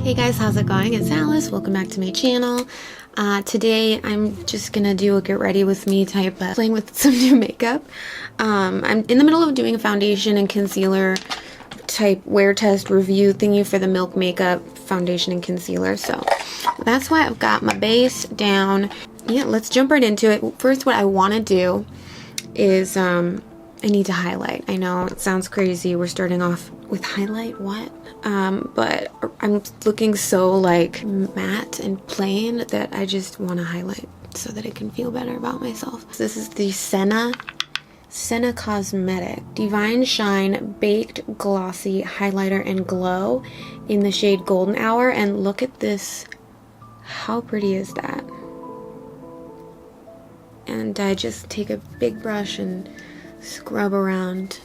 Hey guys, how's it going? It's Alice. Welcome back to my channel. Today I'm just gonna do a get ready with me type of playing with some new makeup. I'm in the middle of doing a foundation and concealer type wear test review thingy for the Milk Makeup foundation and concealer. So that's why I've got my base down. Yeah, let's jump right into it. First, what I want to do is I need to highlight. I know it sounds crazy. We're starting off with highlight. What? But I'm looking so like matte and plain that I just want to highlight so that I can feel better about myself. This is the SENNA Cosmetic Divine Shine Baked Glossy Highlighter and Glow in the shade Golden Hour. And look at this. How pretty is that? And I just take a big brush and scrub around.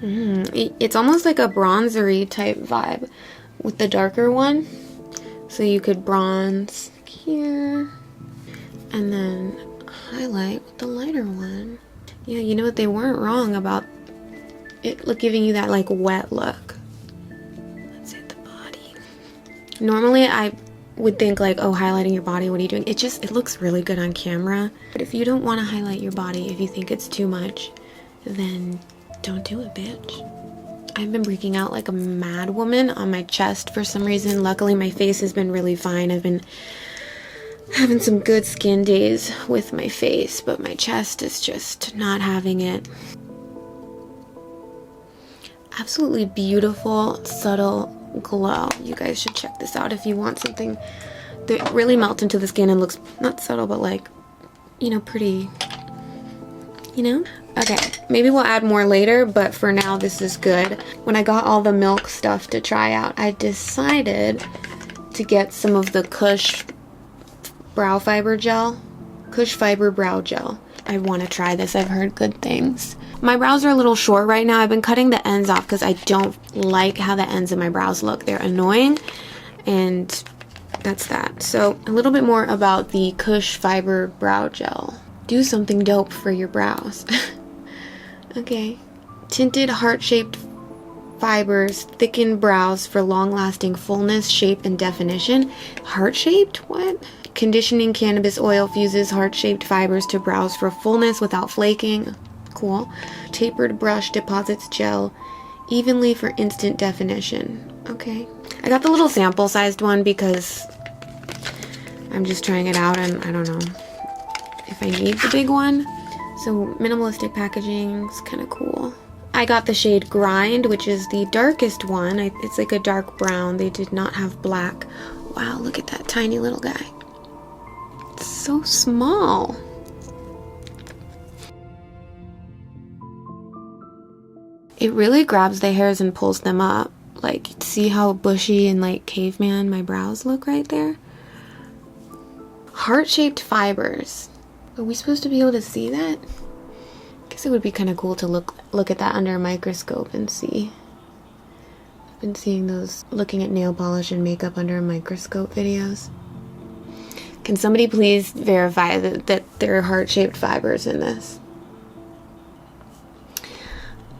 It's almost like a bronzery type vibe with the darker one. So you could bronze here and then highlight with the lighter one. Yeah, you know what? They weren't wrong about it giving you that like wet look. Let's hit the body. Normally I would think like, oh, highlighting your body, what are you doing? It looks really good on camera. But if you don't want to highlight your body, if you think it's too much, then don't do it, bitch. I've been breaking out like a mad woman on my chest for some reason. Luckily, my face has been really fine. I've been having some good skin days with my face, but my chest is just not having it. Absolutely beautiful, subtle glow. You guys should check this out if you want something that really melts into the skin and looks not subtle, but like, you know, pretty, you know? Okay, maybe we'll add more later, but for now this is good. When I got all the Milk stuff to try out, I decided to get some of the Kush brow fiber gel. Kush fiber brow gel. I want to try this. I've heard good things. My brows are a little short right now. I've been cutting the ends off because I don't like how the ends of my brows look. They're annoying, and that's that. So a little bit more about the Kush fiber brow gel. Do something dope for your brows. Okay. Tinted heart-shaped fibers thicken brows for long-lasting fullness, shape, and definition. Heart-shaped? What? Conditioning cannabis oil fuses heart-shaped fibers to brows for fullness without flaking. Cool. Tapered brush deposits gel evenly for instant definition. Okay. I got the little sample-sized one because I'm just trying it out and I don't know if I need the big one. So minimalistic packaging is kind of cool. I got the shade Grind, which is the darkest one. It's like a dark brown. They did not have black. Wow, look at that tiny little guy. It's so small. It really grabs the hairs and pulls them up. Like, see how bushy and like caveman my brows look right there? Heart-shaped fibers. Are we supposed to be able to see that? I guess it would be kind of cool to look at that under a microscope and see. I've been seeing those looking at nail polish and makeup under a microscope videos. Can somebody please verify that there are heart-shaped fibers in this?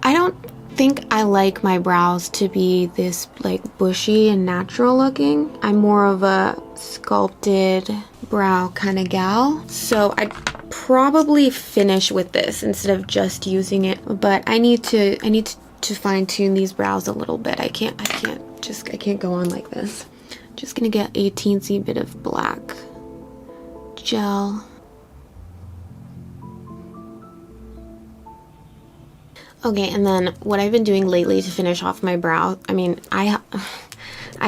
I don't think I like my brows to be this like bushy and natural looking. I'm more of a sculpted brow kind of gal, so I'd probably finish with this instead of just using it, but I need to fine-tune these brows a little bit. I can't go on like this. Just gonna get a teensy bit of black gel. Okay, and then what I've been doing lately to finish off my brow, I mean, I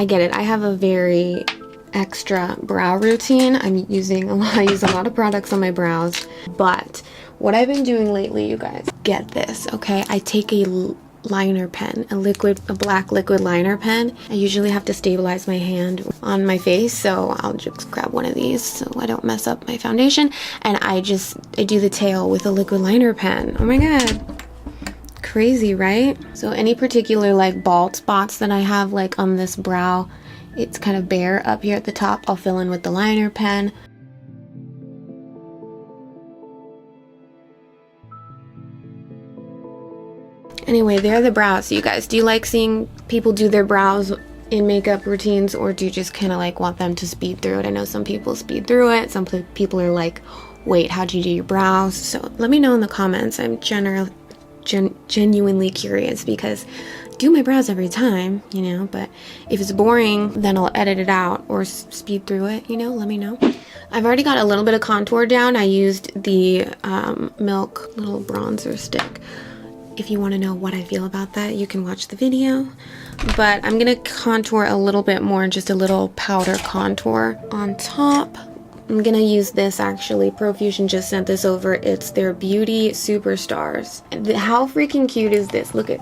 get it. I have a very extra brow routine. I use a lot of products on my brows, but what I've been doing lately, you guys, get this, okay? I take a liner pen, a black liquid liner pen. I usually have to stabilize my hand on my face, so I'll just grab one of these so I don't mess up my foundation, and I do the tail with a liquid liner pen. Oh my god. Crazy, right? So any particular like bald spots that I have like on this brow, it's kind of bare up here at the top, I'll fill in with the liner pen. Anyway, there are the brows, you guys. Do you like seeing people do their brows in makeup routines, or do you just kind of like want them to speed through it? I know some people speed through it. Some people are like, wait, how'd you do your brows? So let me know in the comments. I'm genuinely curious, because I do my brows every time, you know, but if it's boring, then I'll edit it out or speed through it, you know, let me know. I've already got a little bit of contour down. I used the Milk little bronzer stick. If you want to know what I feel about that, you can watch the video. But I'm going to contour a little bit more, just a little powder contour on top. I'm going to use this actually. Profusion just sent this over. It's their Beauty Superstars. How freaking cute is this? Look at...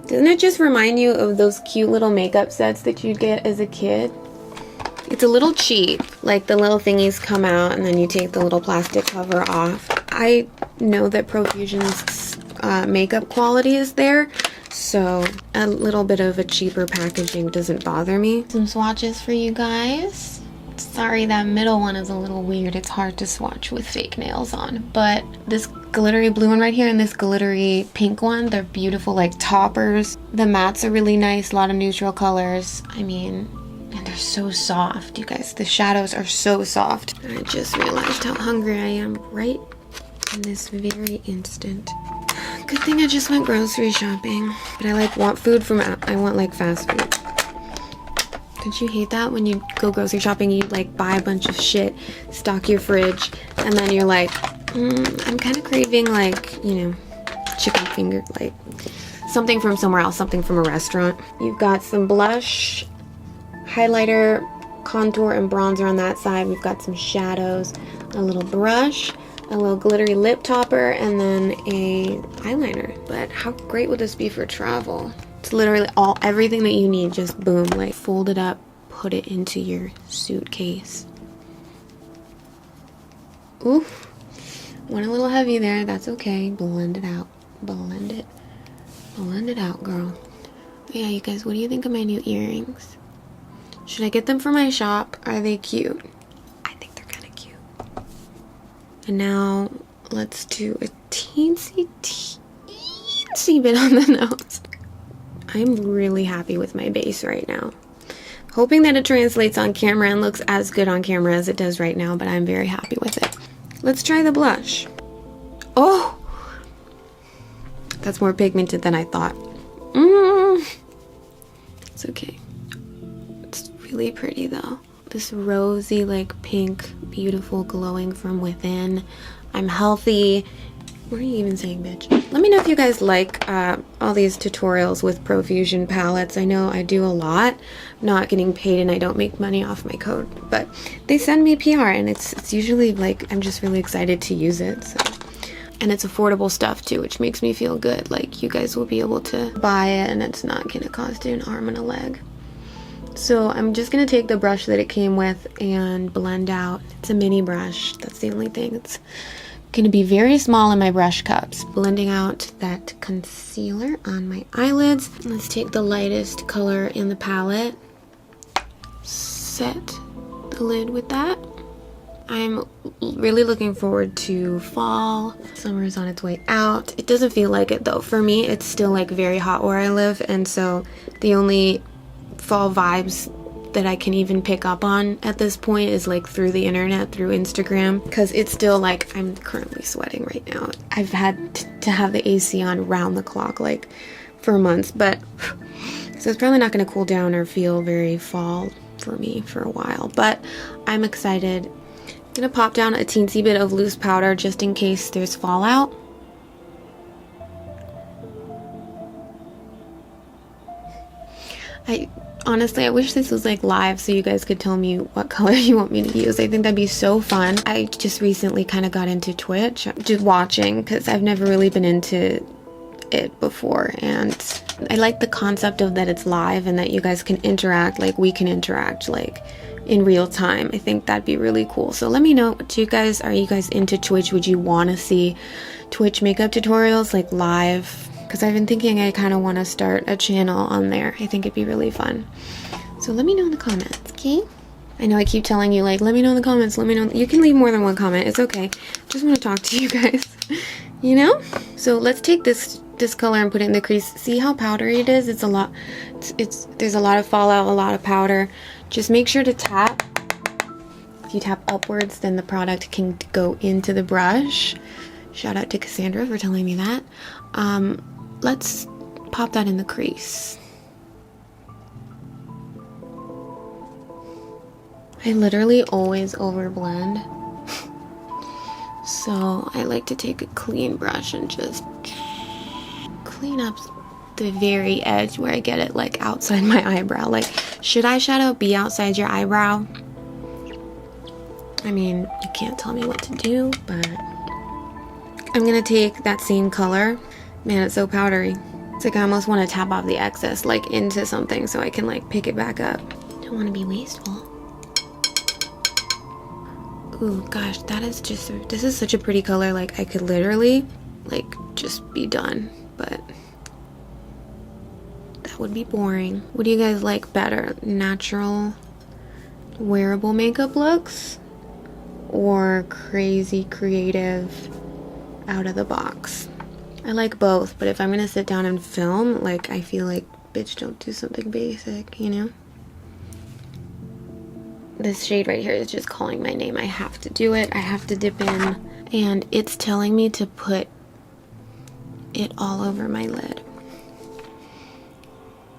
Doesn't it just remind you of those cute little makeup sets that you'd get as a kid? It's a little cheap. Like the little thingies come out and then you take the little plastic cover off. I know that Profusion's makeup quality is there, so a little bit of a cheaper packaging doesn't bother me. Some swatches for you guys. Sorry, that middle one is a little weird. It's hard to swatch with fake nails on, but this glittery blue one right here and this glittery pink one, they're beautiful, like toppers. The mattes are really nice, a lot of neutral colors. I mean, and they're so soft, you guys. The shadows are so soft. I just realized how hungry I am right in this very instant. Good thing I just went grocery shopping. But I like want food from, I want like fast food. Don't you hate that when you go grocery shopping, you like buy a bunch of shit, stock your fridge, and then you're like, I'm kind of craving like, you know, chicken finger, like something from somewhere else, something from a restaurant. You've got some blush, highlighter, contour, and bronzer on that side. We've got some shadows, a little brush, a little glittery lip topper, and then a eyeliner. But how great would this be for travel? It's literally everything that you need, just boom, like fold it up, put it into your suitcase. Ooh, went a little heavy there, that's okay. Blend it out, blend it out, girl. Yeah, you guys, what do you think of my new earrings? Should I get them for my shop? Are they cute? I think they're kind of cute. And now let's do a teensy bit on the nose. I'm really happy with my base right now. Hoping that it translates on camera and looks as good on camera as it does right now, but I'm very happy with it. Let's try the blush. Oh! That's more pigmented than I thought. It's okay. It's really pretty though. This rosy, like pink, beautiful, glowing from within. I'm healthy. What are you even saying, bitch? Let me know if you guys like all these tutorials with Profusion palettes. I know I do a lot. I'm not getting paid and I don't make money off my code, but they send me PR and it's usually like, I'm just really excited to use it. So. And it's affordable stuff too, which makes me feel good. Like you guys will be able to buy it and it's not gonna cost you an arm and a leg. So I'm just gonna take the brush that it came with and blend out. It's a mini brush, that's the only thing. It's gonna be very small in my brush cups. Blending out that concealer on my eyelids. Let's take the lightest color in the palette. Set the lid with that. I'm really looking forward to fall. Summer is on its way out. It doesn't feel like it though. For me, it's still like very hot where I live, and so the only fall vibes that I can even pick up on at this point is like through the internet, through Instagram, because it's still like, I'm currently sweating right now. I've had to have the AC on round the clock like for months, but so it's probably not going to cool down or feel very fall for me for a while, but I'm excited. I'm gonna pop down a teensy bit of loose powder just in case there's fallout. Honestly, I wish this was like live so you guys could tell me what color you want me to use. I think that'd be so fun. I just recently kind of got into Twitch, just watching, because I've never really been into it before, and I like the concept of that it's live and that you guys can interact, like we can interact like in real time. I think that'd be really cool. So let me know, are you guys into Twitch? Would you want to see Twitch makeup tutorials like live? Because I've been thinking I kind of want to start a channel on there. I think it'd be really fun. So let me know in the comments, okay? I know I keep telling you, like, let me know in the comments, let me know. You can leave more than one comment, it's okay. Just want to talk to you guys, you know? So let's take this this color and put it in the crease. See how powdery it is? It's a lot. There's a lot of fallout, a lot of powder. Just make sure to tap. If you tap upwards, then the product can go into the brush. Shout out to Cassandra for telling me that. Let's pop that in the crease. I literally always overblend. So I like to take a clean brush and just clean up the very edge where I get it like outside my eyebrow. Like, should eyeshadow be outside your eyebrow? I mean, you can't tell me what to do, but I'm gonna take that same color. Man, it's so powdery. It's like I almost want to tap off the excess like into something so I can like pick it back up. Don't want to be wasteful. Ooh, gosh, that is just, this is such a pretty color. Like, I could literally, like, just be done, but that would be boring. What do you guys like better? Natural, wearable makeup looks? Or crazy, creative, out of the box? I like both, but if I'm gonna sit down and film, like, I feel like, bitch, don't do something basic, you know? This shade right here is just calling my name. I have to do it. I have to dip in. And it's telling me to put it all over my lid.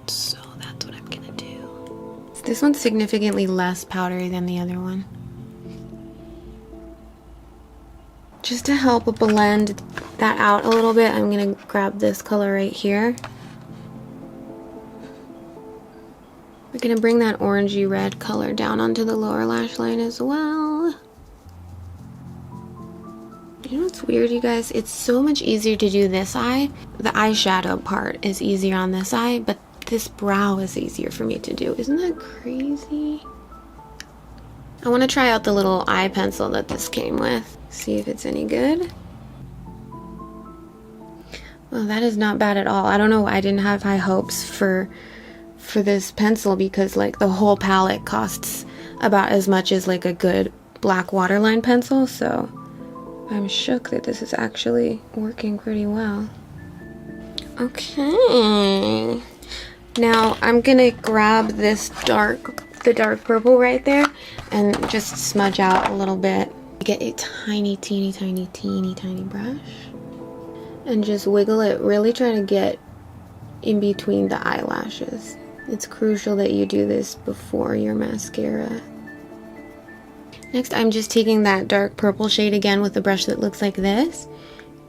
So that's what I'm gonna do. This one's significantly less powdery than the other one. Just to help blend that out a little bit, I'm gonna grab this color right here. We're gonna bring that orangey red color down onto the lower lash line as well. You know what's weird, you guys? It's so much easier to do this eye. The eyeshadow part is easier on this eye, but this brow is easier for me to do. Isn't that crazy? I want to try out the little eye pencil that this came with. See if it's any good. Well, that is not bad at all. I don't know why I didn't have high hopes for this pencil, because like the whole palette costs about as much as like a good black waterline pencil, so I'm shook that this is actually working pretty well. Okay, now I'm gonna grab this the dark purple right there and just smudge out a little bit. Get a tiny brush and just wiggle it, really try to get in between the eyelashes. It's crucial that you do this before your mascara. Next, I'm just taking that dark purple shade again with a brush that looks like this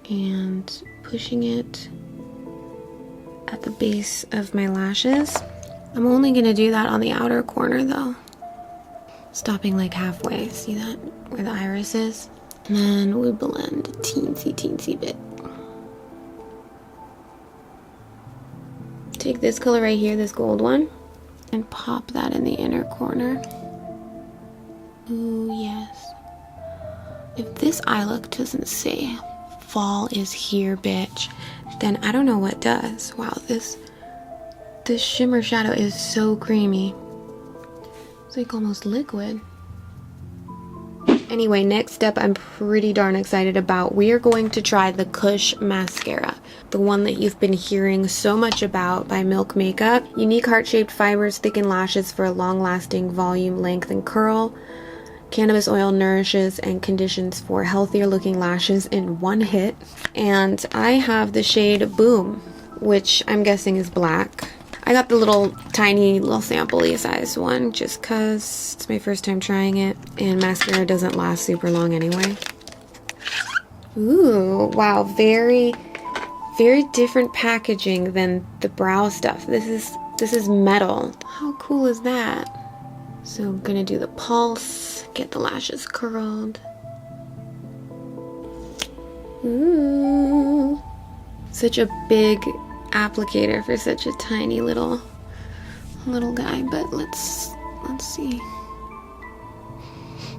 and pushing it at the base of my lashes. I'm only gonna do that on the outer corner though. Stopping like halfway, see that? Where the iris is? And then we blend a teensy bit. Take this color right here, this gold one, and pop that in the inner corner. Ooh, yes. If this eye look doesn't say fall is here, bitch, then I don't know what does. Wow, this shimmer shadow is so creamy. It's like almost liquid. Anyway, next up I'm pretty darn excited about. We are going to try the Cush Mascara, the one that you've been hearing so much about by Milk Makeup. Unique heart-shaped fibers thicken lashes for a long-lasting volume, length, and curl. Cannabis oil nourishes and conditions for healthier looking lashes in one hit. And I have the shade Boom, which I'm guessing is black. I got the tiny little sample-y size one just because it's my first time trying it, and mascara doesn't last super long anyway. Ooh, wow, very different packaging than the brow stuff. This is metal. How cool is that? So I'm gonna do the pulse, get the lashes curled. Ooh, such a big applicator for such a tiny little guy, but let's see.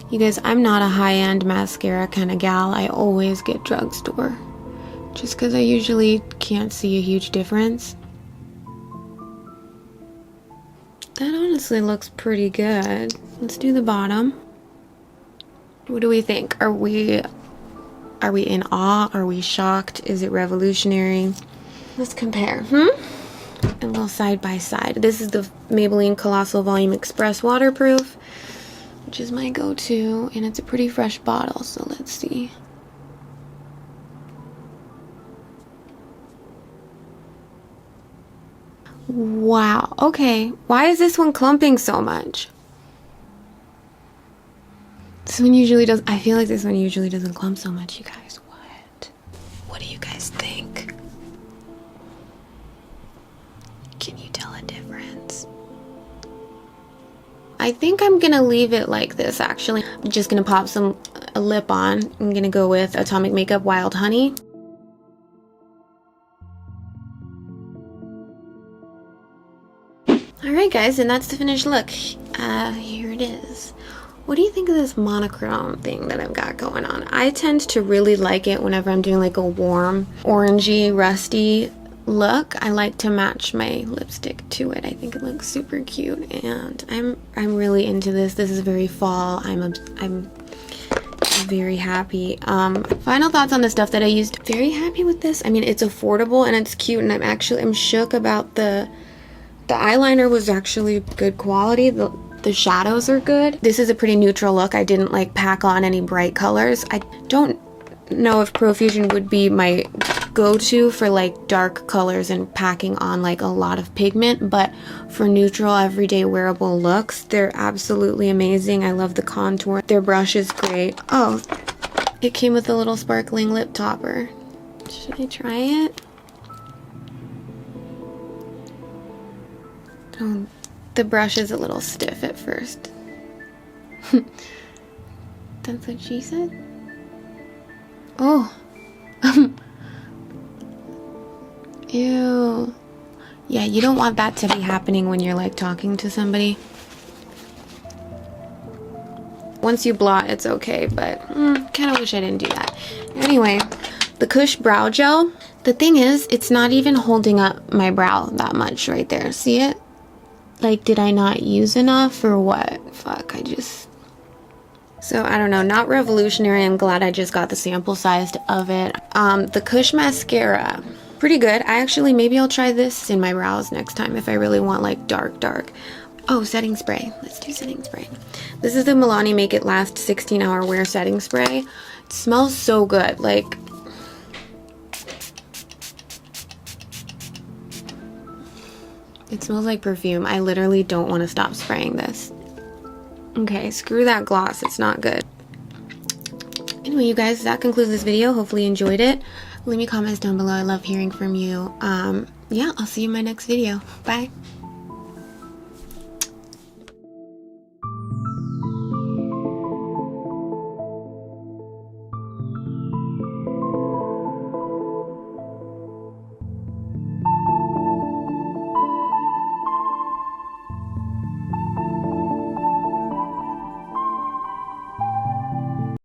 You guys, I'm not a high-end mascara kind of gal. I always get drugstore just because I usually can't see a huge difference. That honestly looks pretty good. Let's do the bottom. What do we think? Are we in awe? Are we shocked? Is it revolutionary? Let's compare. A little side by side. This is the Maybelline Colossal Volume Express Waterproof, which is my go-to, and it's a pretty fresh bottle, so let's see. Wow, okay. Why is this one clumping so much? This one usually does. I feel like this one usually doesn't clump so much, you guys. What do you guys think? Can you tell a difference? I think I'm gonna leave it like this, actually. I'm just gonna pop a lip on. I'm gonna go with Atomic Makeup Wild Honey. Alright guys, and that's the finished look. Here it is. What do you think of this monochrome thing that I've got going on? I tend to really like it whenever I'm doing like a warm, orangey, rusty look. I like to match my lipstick to it. I think it looks super cute, and I'm really into this. This is very fall. I'm very happy. Final thoughts on the stuff that I used. Very happy with this. I mean, it's affordable and it's cute, and I'm shook about the eyeliner was actually good quality. The shadows are good. This is a pretty neutral look. I didn't like pack on any bright colors. I don't know if Profusion would be my go-to for like dark colors and packing on like a lot of pigment, but for neutral, everyday wearable looks, they're absolutely amazing. I love the contour. Their brush is great. Oh, it came with a little sparkling lip topper. Should I try it? Oh, the brush is a little stiff at first. That's what she said? Oh. Ew. Yeah, you don't want that to be happening when you're like talking to somebody. Once you blot, it's okay, but kind of wish I didn't do that. Anyway, the Kush Brow Gel. The thing is, it's not even holding up my brow that much right there. See it? Like, did I not use enough or what? Fuck, So, I don't know, not revolutionary. I'm glad I just got the sample size of it. The Cush Mascara. Pretty good. Maybe I'll try this in my brows next time if I really want, like, dark. Oh, setting spray. Let's do setting spray. This is the MILANI Make It Last 16-Hour Wear Setting Spray. It smells so good. Like, it smells like perfume. I literally don't want to stop spraying this. Okay, screw that gloss. It's not good. Anyway, you guys, that concludes this video. Hopefully you enjoyed it. Leave me comments down below. I love hearing from you. Yeah, I'll see you in my next video. Bye.